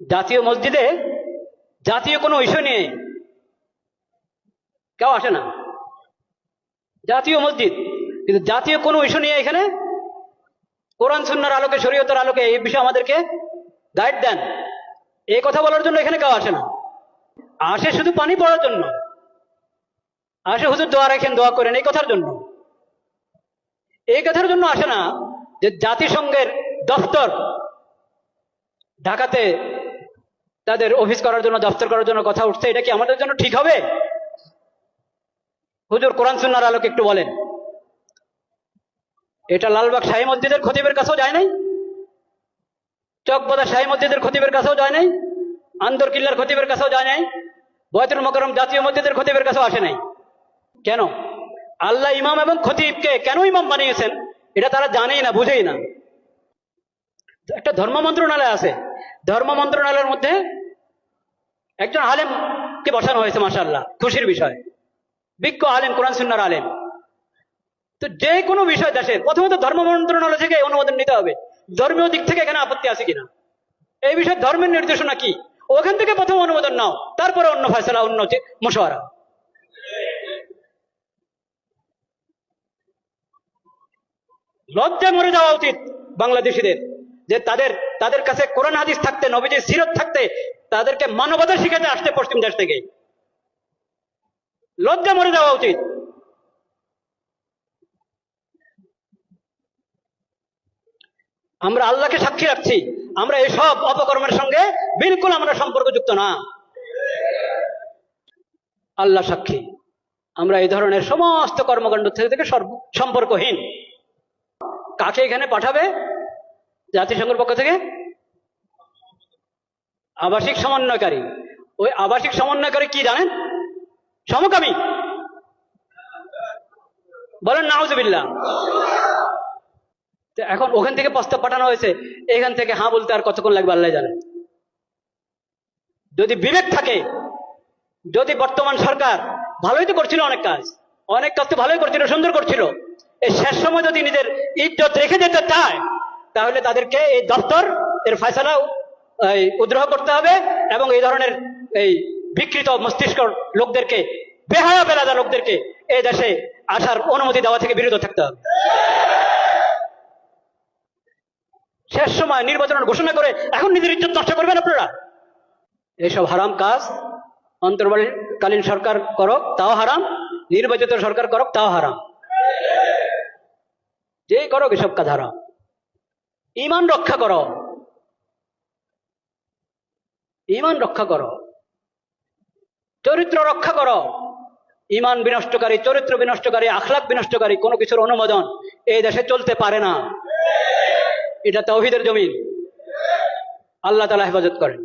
জাতীয় মসজিদে জাতীয় কোনো ইস্যু নিয়ে কেউ আসে না। জাতীয় মসজিদ, কিন্তু জাতীয় কোনো ইস্যু নিয়ে এখানে কোরআন সুন্নাহর আলোকে, শরীয়তের আলোকে এই বিষয়ে আমাদেরকে গাইড দেন, এই কথা বলার জন্য এখানে কেউ আসে না। আসে শুধু পানি পড়ার জন্য, আসে হুজুর দোয়া রাখেন, দোয়া করেন, এই কথার জন্য। এই কথার জন্য আসে না যে জাতিসংঘের দফতর ঢাকাতে তাদের অফিস করার জন্য, দফতর করার জন্য কথা উঠছে, এটা কি আমাদের জন্য ঠিক হবে? হুজুর কোরআন সুন্নাহর আলোকে একটু বলেন। এটা লালবাগ শাহী মসজিদের খতিবের কাছেও যায় নাই, চকবাজার শাহী মসজিদের খতিবের কাছেও যায় নাই, আন্দরকিল্লার খতিবের কাছেও যায় নাই, বয়তুল মোকাররম জাতীয় মসজিদের খতিবের কাছেও আসে নাই। কেন? আল্লাহ ইমাম এবং খতিবকে কেন ইমাম বানিয়েছেন এটা তারা জানেই না, বুঝেই না। একটা ধর্ম মন্ত্রণালয় আছে, ধর্ম মন্ত্রণালয়ের মধ্যে একজন আলেমকে বসানো হয়েছে, মাশাআল্লাহ, খুশির বিষয়, বিজ্ঞ আলেম, কোরআন সুন্নাহর আলেম। তো যে কোনো বিষয় দেশের প্রথমত ধর্ম মন্ত্রণালয় থেকে অনুমোদন নিতে হবে, ধর্মীয় দিক থেকে এখানে আপত্তি আছে কিনা, এই বিষয়ে ধর্মের নির্দেশনা কি, ওখান থেকে প্রথম অনুমোদন নাও, তারপরে অন্য ফয়সালা, অন্য মশওয়ারা। লজ্জায় মরে যাওয়া উচিত বাংলাদেশিদের, যে তাদের কাছে কোরআন হাদিস থাকতে, নবীজির সিরত থাকতে, তাদেরকে মানবতা শিখাতে আসতে পশ্চিম দেশ থেকে। লজ্জা মরে যাওয়া উচিত। আমরা আল্লাহকে সাক্ষী রাখছি, আমরা এসব অপকর্মের সঙ্গে বিলকুল আমরা সম্পর্কযুক্ত না। আল্লাহ সাক্ষী, আমরা এই ধরনের সমস্ত কর্মকাণ্ড থেকে সম্পর্কহীন। কাকে এখানে পাঠাবে জাতিসংঘের পক্ষ থেকে? আবাসিক সমন্বয়কারী। ওই আবাসিক সমন্বয়কারী কি জানেন? সমকামী। বলেন নাউজুবিল্লাহ। এখন ওখান থেকে প্রস্তাব পাঠানো হয়েছে, এখান থেকে হ্যাঁ বলতে আর কতক্ষণ লাগবে আল্লাহ জানেন। যদি বিবেক থাকে, যদি বর্তমান সরকার ভালোই তো করছিল, অনেক কাজ তো ভালোই করছিল, সুন্দর করছিল, এই শেষ সময় যদি নিজের ইজ্জত রেখে যেতে চায়, তাহলে তাদেরকে এই দপ্তর এর ফয়সালা উদ্রহ করতে হবে এবং এই ধরনের এই বিকৃত মস্তিষ্ক লোকদেরকে, বেহায়া বেলাদা লোকদেরকে এই দেশে আসার অনুমতি দেওয়া থেকে বিরত থাকতে হবে। শেষ সময় নির্বাচনের ঘোষণা করে এখন নিজের ইজ্জত নষ্ট করবেন আপনারা? এইসব হারাম কাজ অন্তর্বর্তীকালীন সরকার করক তাও হারাম, নির্বাচিত সরকার করক তাও হারাম, যেই করক এসব কাজ হারাম। ঈমান রক্ষা করো, ঈমান রক্ষা করো, চরিত্র রক্ষা করো। ঈমান বিনষ্টকারী, চরিত্র বিনষ্টকারী, আখলাক বিনষ্টকারী কোনো কিছুর অনুমোদন এই দেশে চলতে পারে না। এটা তাওহীদের জমিন। আল্লাহ তাআলা হেফাজত করেন।